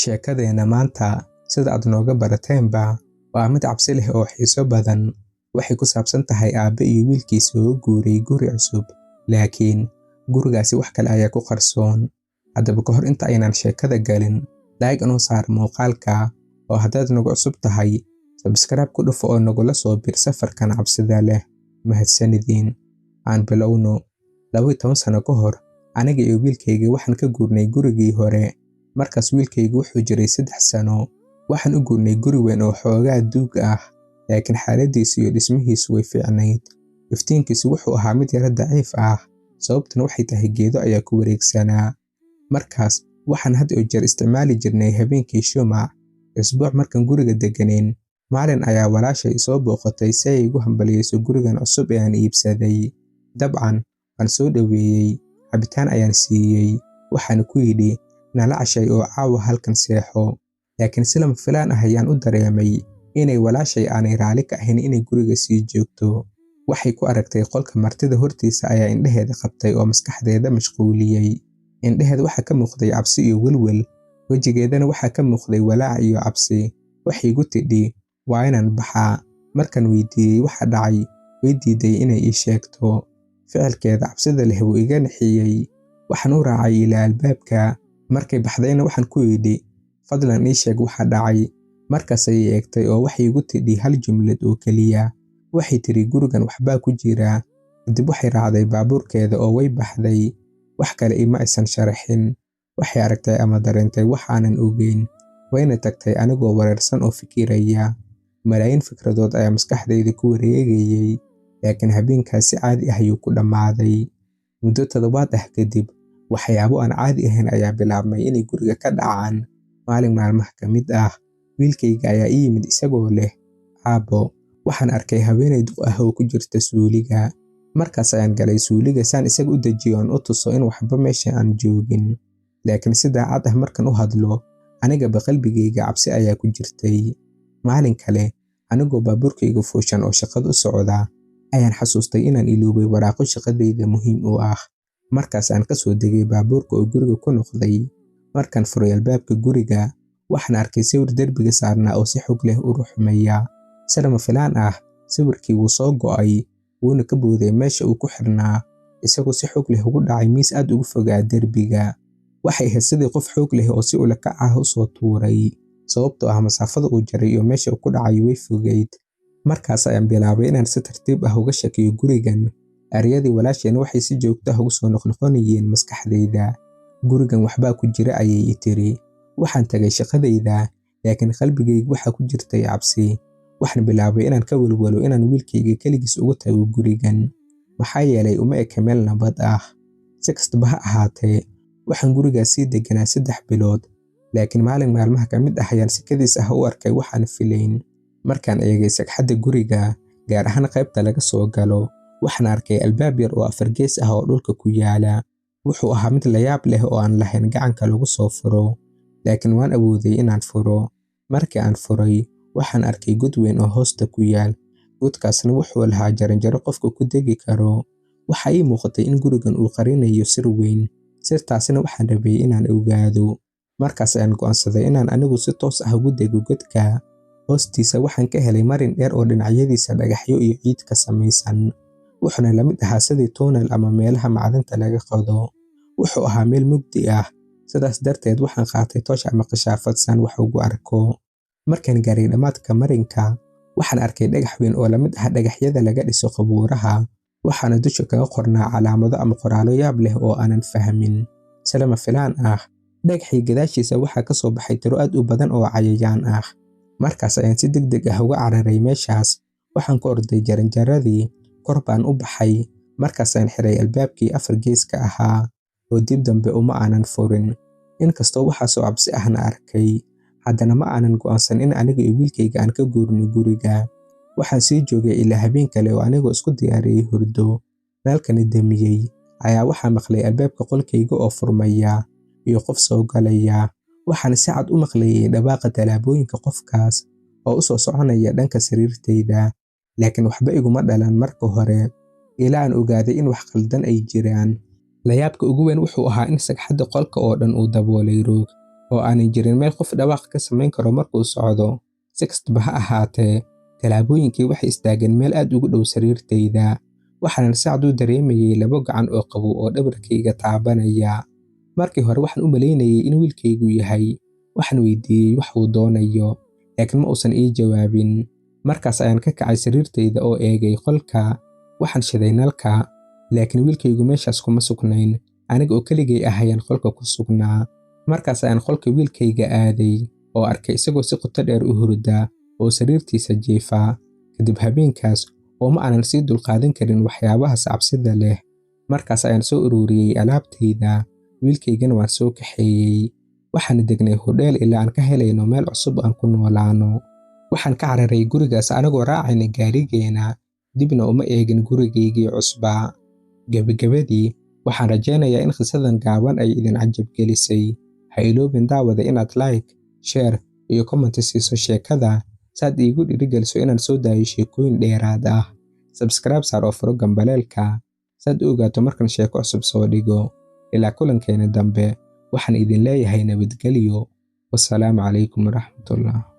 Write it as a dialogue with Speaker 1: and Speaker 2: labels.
Speaker 1: Sheekadeena maanta sida aad nooga barateenba waa mid cabsi leh oo xiiso badan. Waxay ku saabsan tahay aabe iyo wiilkiisa oo guuray guri cusub, laakiin gurigaasi wax kale ayaa ku qarsoon. Haddaba ka hor inta aynaan sheekada galin, like inoo saar muuqaalka oo haddaad nagu cusub tahay, subscribe ku dhufo oo nagula soo bir safarkan cabsida leh. Mahadsanidin. Aan bilowno. 12 sano ka hor, aniga iyo wiilkayga waxaan ka guurnay gurigii hore. Markaas wiilkaygu wuxuu jiray 3 sano. Waxaan u guurnay guri weyn oo xoogaa duug ah, laakiin xaaladiisu iyo dhismihiisu way fiicnayd. Iftiinkiisu wuxuu ahaa mid yara daciif ah, sababtuna waxay tahay geedo ayaa ku wareegsanaa. Markaas waxaan had iyo jeer isticmaali jirnay habeenkii shumac. Isbuuc markaan guriga deganeen, maalin ayaa walaashay soo booqatay si ay igu hambaliyeyso gurigan cusub ee aan iibsaday. Dabcan waan soo dhaweeyey, cabitaan ayaan siiyey, waxaan ku yidhi nala cashay oo caawa halkan seexo. Laakiin si lama filaan ah ayaan u dareemay inay walaashay aanay raali ka ahayn inay guriga sii joogto. Waxay ku aragtay qolka martida hortiisa ayaa indhaheeda qabtay oo maskaxdeeda mashquuliyey. Indhaheeda waxaa ka muuqday cabsi iyo welwel, wejigeedana waxaa ka muuqday walaac iyo cabsi. Waxay igu tidhi waa inaan baxaa. Markaan weydiiyey waxa dhacay, way diiday inay ii sheegto. Ficilkeeda cabsida leh wuu iga nixiyey. Waxaan u raacay ilaa albaabka. Markay baxdayna waxaan ku yidhi fadlan ii sheeg waxa dhacay. Markaas ayay eegtay oo waxay igu tidhi hal jumlad oo keliya. Waxay tiri gurigan waxbaa ku jira. Kadib waxay raacday baabuurkeeda oo way baxday. Wax kale ima aysan sharaxin. Waxay aragtay ama dareentay wax aanan ogeyn. Wayna tagtay anigoo wareersan oo fikiraya. Malaayiin fikradood ayaa maskaxdayda ku wareegayay, laakiin habeenkaas si caadi ah ayuu ku dhammaaday. Muddo toddobaad ah kadib, waxyaabo aan caadi ahayn ayaa bilaabmay inay guriga ka dhacaan. Maalin maalmaha ka mid ah, wiilkayga ayaa ii yimid isagoo leh aabbo, waxaan arkay haweeney duq ah oo ku jirta suuliga. Markaas ayaan galay suuliga saan isaga u dejiyo aan u tuso in waxba meesha aan joogin. Laakiin si daacad ah markaan u hadlo, anigaba qalbigayga cabsi ayaa ku jirtay. Maalin kale, anigoo baabuurkayga fuushan oo shaqada u socda, ayaan xasuustay inaan iloobay waraaqo shaqadayda muhiim u ah. Markaas aan ka soo degay baabuurka oo guriga ku noqday. Markaan furay albaabka guriga, waxaan arkay sawir derbiga saarnaa oo si xog leh u ruxmaya. Si lama filaan ah, sawirkii wuu soo go'ay, wuuna ka booday meesha uu ku xirnaa, isagoo si xog leh ugu dhacay miis aad uga fogaa derbiga. Waxay ahayd sidii qof xoog leh oo si ula kac ah u soo tuuray, sababtoo ah masaafada uu jaray iyo meesha uu ku dhacay way fogeyd. Markaas ayaan bilaabay inaan si tartiib ah uga shakiyo gurigan. Eryadii walaashayna waxay si joogto ah ugu soo noqnoqonayeen maskaxdayda. Gurigan waxbaa ku jira ayay i tiri. Waxaan tagay shaqadayda, laakiin qalbigaygu waxaa ku jirtay cabsi. Waxaan bilaabay inaan ka walwalo inaan wiilkayga keligiis ugu tago gurigan, maxaa yeelay uma eka meel nabad ah. Si kastaba ha ahaatee, waxaan gurigaas sii deganaa 3 bilood, laakiin maalin maalmaha ka mid ah ayaan si kadis ah u arkay waxaan filayn. Markaan eegay sagxadda guriga, gaar ahaan qaybta laga soo galo, waxaan arkay albaab yar oo 4 gees ah oo dhulka ku yaala. Wuxuu ahaa mid la yaab leh oo aan lahayn gacanka lagu soo furo, laakiin waan awooday inaan furo. Markii aan furay, waxaan arkay god weyn oo hoosta ku yaal. Godkaasna wuxuu lahaa jaranjaro qofka ku degi karo. Waxa ii muuqatay in gurigan uu qarinayo sir weyn. Sirtaasna waxaan rabay inaan ogaado. Markaas ayaan go'aansaday inaan anigu si toos ah ugu dego godka. Hoostiisa waxaan ka helay marin dheer oo dhinacyadiisa dhagaxyo iyo ciid ka samaysan. Wuxuuna la mid ahaa sidii tunnel ama meelaha macdanta laga qodo. Wuxuu ahaa meel mugdi ah, sidaas darteed waxaan qaatay toosh ama qashaafad saan wax ugu arko. Markaan gaaray dhammaadka marinka, waxaan arkay dhagax weyn oo la mid ah dhagaxyada laga dhiso qabuuraha. Waxaana dusha kaga qornaa calaamado ama qoraallo yaab leh oo aanan fahmin. Si lama filaan ah, dhagaxii gadaashiisa waxaa ka soo baxay tiro aad u badan oo cayayaan ah. Markaas ayaan si degdeg ah uga cararay meeshaas. Waxaan ku orday jaranjaradii, kor baan u baxay. Markaas ayaan xiray albaabkii 4 geeska ahaa, oo dib dambe uma aanan furin. Inkastoo waxaasoo cabsi ahna arkay, haddana ma aanan go'aansan in aniga iyo wiilkayga aan ka guurno guriga. Waxaan sii joogay ilaa habeen kale oo anigoo isku diyaariyey hurdo. Nalkani damiyey ayaa waxaa maqlay albaabka qolkayga oo furmaya iyo qof soo galaya. Waxaan si cad u maqlayay dhawaaqa talaabooyinka qofkaas oo u soo soconaya dhanka sariirtayda, laakiin waxba iguma dhalan marka hore, ilaa aan ogaaday in wax qaldan ay jiraan. La yaabka ugu weyn wuxuu ahaa in sagxadda qolka oo dhan uu daboolay roog. oo aanay jirin meel qof dhawaaq ka samayn karo markuu socdo. Si kastaba ha ahaatee, talaabooyinkii waxay istaageen meel aad ugu dhow sariirtayda, waxaanan si cad u dareemayay labo gacan oo qabow oo dhabarkayga taabanaya. Markii hore waxaan u malaynayay in wiilkaygu yahay. Waxaan weydiiyey wax uu doonayo, laakiin ma uusan ii jawaabin. Markaas ayaan ka kacay sariirtayda oo eegay qolka. Waxaan shiday nalka, laakiin wiilkaygu meeshaas kuma sugnayn. Aniga oo keligay ah ayaan qolka ku sugnaa. Markaas ayaan qolka wiilkayga aaday oo arkay isagoo si qoto dheer u hurda oo sariirtiisa jiifa. Kadib habeenkaas oo ma aanan sii dulqaadan karin waxyaabahaas cabsida leh. Markaas ayaan soo ururiyey alaabtayda, wiilkaygana waan soo kaxeeyey. Waxaan degnay hodheel ilaa aan ka helayno meel cusub aan ku noolaano. Waxaan ka cararay gurigaas anagoo raacayna gaarigeena, dibna uma eegin gurigaygii cusbaa. Gabagabadii, waxaan rajaynayaa in qisadan gaaban ay idin cajab gelisay. Ha iloobin daawada inaad like, share iyo comment siiso sheekada saad iigu dhiirigeliso inaan soo daayo sheekooyin dheeraad ah. Subscribe saar oo furo gambaleelka saad u ogaato markan sheeko cusub soo dhigo. Ilaa kulankeena dambe, waxaan idin leeyahay nabadgelyo. Wassalaamu calaykum waraxmatullah.